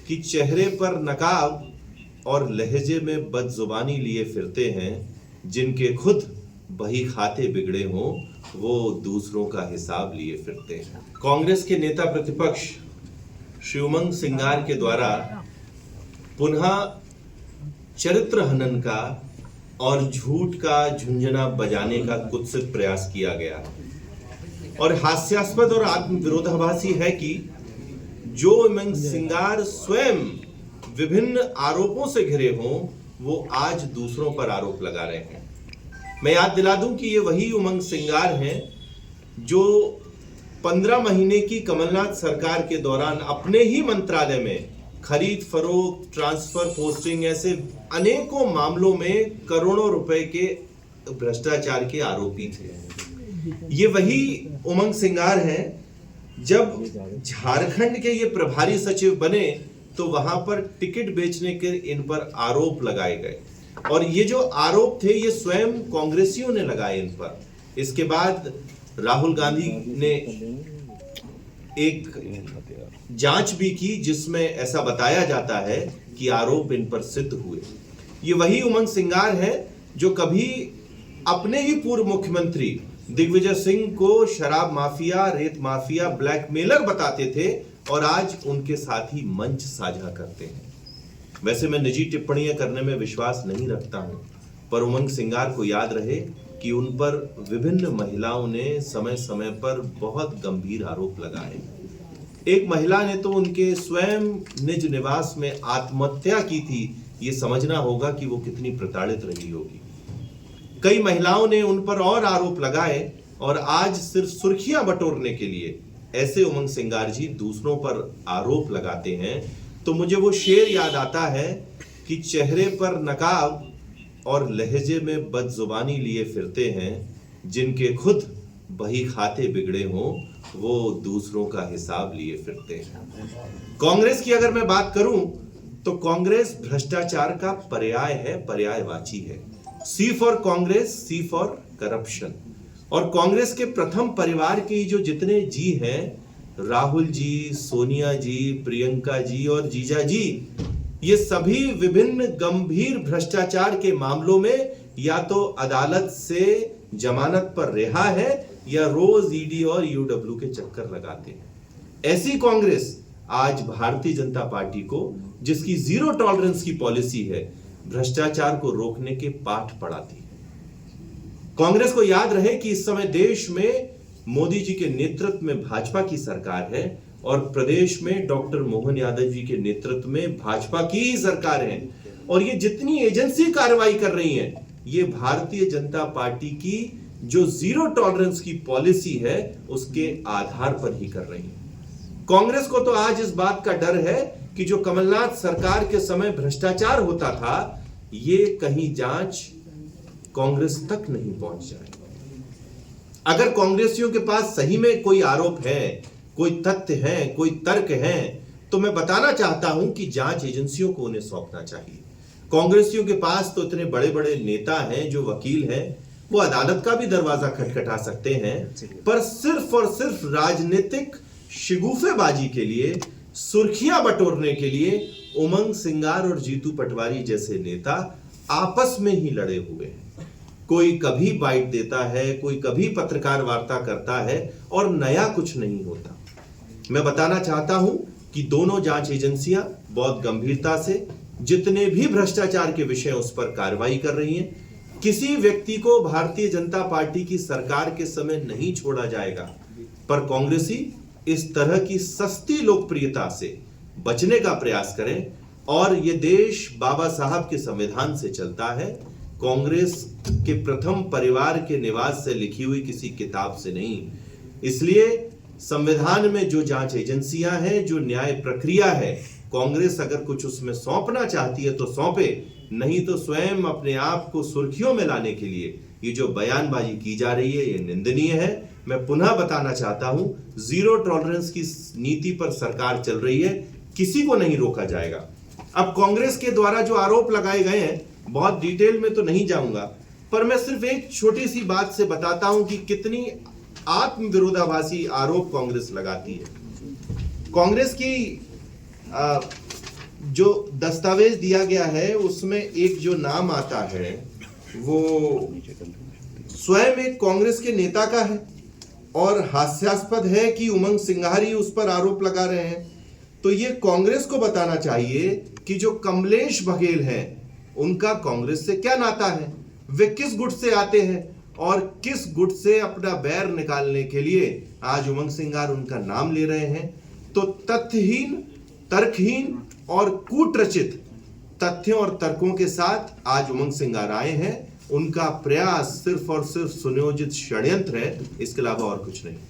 कि चेहरे पर नकाब और लहजे में बदजुबानी लिए फिरते हैं, जिनके खुद बही खाते बिगड़े हों वो दूसरों का हिसाब लिए फिरते हैं। कांग्रेस के नेता प्रतिपक्ष श्री उमंग सिंगार के द्वारा पुनः चरित्र हनन का और झूठ का झुंझुना बजाने का कुत्सित प्रयास किया गया और हास्यास्पद और आत्मविरोधाभासी है कि जो उमंग सिंगार स्वयं विभिन्न आरोपों से घिरे हों वो आज दूसरों पर आरोप लगा रहे हैं। मैं याद दिला दूं कि ये वही उमंग सिंगार हैं जो 15 महीने की कमलनाथ सरकार के दौरान अपने ही मंत्रालय में खरीद फरोख्त, ट्रांसफर, पोस्टिंग ऐसे अनेकों मामलों में करोड़ों रुपए के भ्रष्टाचार के आरोपी थे। ये वही उमंग सिंगार हैं जब झारखंड के ये प्रभारी सचिव बने तो वहां पर टिकट बेचने के इन पर आरोप लगाए गए और ये जो आरोप थे ये स्वयं कांग्रेसियों ने लगाए इन पर। इसके बाद राहुल गांधी ने एक जांच भी की जिसमें ऐसा बताया जाता है कि आरोप इन पर सिद्ध हुए। ये वही उमंग सिंगार है जो कभी अपने ही पूर्व मुख्यमंत्री दिग्विजय सिंह को शराब माफिया, रेत माफिया, ब्लैकमेलर बताते थे और आज उनके साथ ही मंच साझा करते हैं। वैसे मैं निजी टिप्पणियां करने में विश्वास नहीं रखता हूं, पर उमंग सिंगार को याद रहे कि उन पर विभिन्न महिलाओं ने समय समय पर बहुत गंभीर आरोप लगाए। एक महिला ने तो उनके स्वयं निज निवास में आत्महत्या की थी। ये समझना होगा कि वो कितनी प्रताड़ित रही होगी। कई महिलाओं ने उन पर और आरोप लगाए और आज सिर्फ सुर्खियां बटोरने के लिए ऐसे उमंग सिंगार जी दूसरों पर आरोप लगाते हैं तो मुझे वो शेर याद आता है कि चेहरे पर नकाब और लहजे में बदजुबानी लिए फिरते हैं, जिनके खुद बही खाते बिगड़े हों वो दूसरों का हिसाब लिए फिरते हैं। कांग्रेस की अगर मैं बात करूं तो कांग्रेस भ्रष्टाचार का पर्याय है, पर्यायवाची है। C for Congress, C for corruption. और कांग्रेस के प्रथम परिवार के जो जितने जी हैं, राहुल जी, सोनिया जी, प्रियंका जी और जीजा जी, ये सभी विभिन्न गंभीर भ्रष्टाचार के मामलों में या तो अदालत से जमानत पर रिहा है या रोज ईडी और यूडब्ल्यू के चक्कर लगाते हैं। ऐसी कांग्रेस आज भारतीय जनता पार्टी को, जिसकी जीरो टॉलरेंस की पॉलिसी है, भ्रष्टाचार को रोकने के पाठ पढ़ाती है। कांग्रेस को याद रहे कि इस समय देश में मोदी जी के नेतृत्व में भाजपा की सरकार है और प्रदेश में डॉक्टर मोहन यादव जी के नेतृत्व में भाजपा की ही सरकार है और ये जितनी एजेंसी कार्रवाई कर रही हैं ये भारतीय जनता पार्टी की जो जीरो टॉलरेंस की पॉलिसी है उसके आधार पर ही कर रही हैं। कांग्रेस को तो आज इस बात का डर है कि जो कमलनाथ सरकार के समय भ्रष्टाचार होता था ये कहीं जांच कांग्रेस तक नहीं पहुंच जाए। अगर कांग्रेसियों के पास सही में कोई आरोप है, कोई तथ्य है, कोई तर्क है तो मैं बताना चाहता हूं कि जांच एजेंसियों को उन्हें सौंपना चाहिए। कांग्रेसियों के पास तो इतने बड़े बड़े नेता हैं, जो वकील हैं, वो अदालत का भी दरवाजा खटखटा सकते हैं, पर सिर्फ और सिर्फ राजनीतिक शिगुफेबाजी के लिए, सुर्खियां बटोरने के लिए उमंग सिंगार और जीतू पटवारी जैसे नेता आपस में ही लड़े हुए हैं। कोई कभी बाइट देता है, कोई कभी पत्रकार वार्ता करता है और नया कुछ नहीं होता। मैं बताना चाहता हूं कि दोनों जांच एजेंसियां बहुत गंभीरता से जितने भी भ्रष्टाचार के विषय उस पर कार्रवाई कर रही हैं। किसी व्यक्ति को भारतीय जनता पार्टी की सरकार के समय नहीं छोड़ा जाएगा, पर कांग्रेसी इस तरह की सस्ती लोकप्रियता से बचने का प्रयास करें। और ये देश बाबा साहब के संविधान से चलता है, कांग्रेस के प्रथम परिवार के निवास से लिखी हुई किसी किताब से नहीं। इसलिए संविधान में जो जांच एजेंसियां हैं, जो न्याय प्रक्रिया है, कांग्रेस अगर कुछ उसमें सौंपना चाहती है तो सौंपे, नहीं तो स्वयं अपने आप को सुर्खियों में लाने के लिए ये जो बयानबाजी की जा रही है ये निंदनीय है। मैं पुनः बताना चाहता हूं, जीरो टॉलरेंस की नीति पर सरकार चल रही है, किसी को नहीं रोका जाएगा। अब कांग्रेस के द्वारा जो आरोप लगाए गए हैं, बहुत डिटेल में तो नहीं जाऊंगा, पर मैं सिर्फ एक छोटी सी बात से बताता हूं कि कितनी आत्मविरोधाभासी आरोप कांग्रेस लगाती है। कांग्रेस की जो दस्तावेज दिया गया है उसमें एक जो नाम आता है वो स्वयं एक कांग्रेस के नेता का है और हास्यास्पद है कि उमंग सिंघारी उस पर आरोप लगा रहे हैं। तो ये कांग्रेस को बताना चाहिए कि जो कमलेश बघेल हैं उनका कांग्रेस से क्या नाता है, वे किस गुट से आते हैं और किस गुट से अपना बैर निकालने के लिए आज उमंग सिंघार उनका नाम ले रहे हैं। तो तथ्यहीन, तर्कहीन और कूटरचित तथ्यों और तर्कों के साथ आज उमंग सिंघार आए हैं। उनका प्रयास सिर्फ और सिर्फ सुनियोजित षड्यंत्र है, इसके अलावा और कुछ नहीं।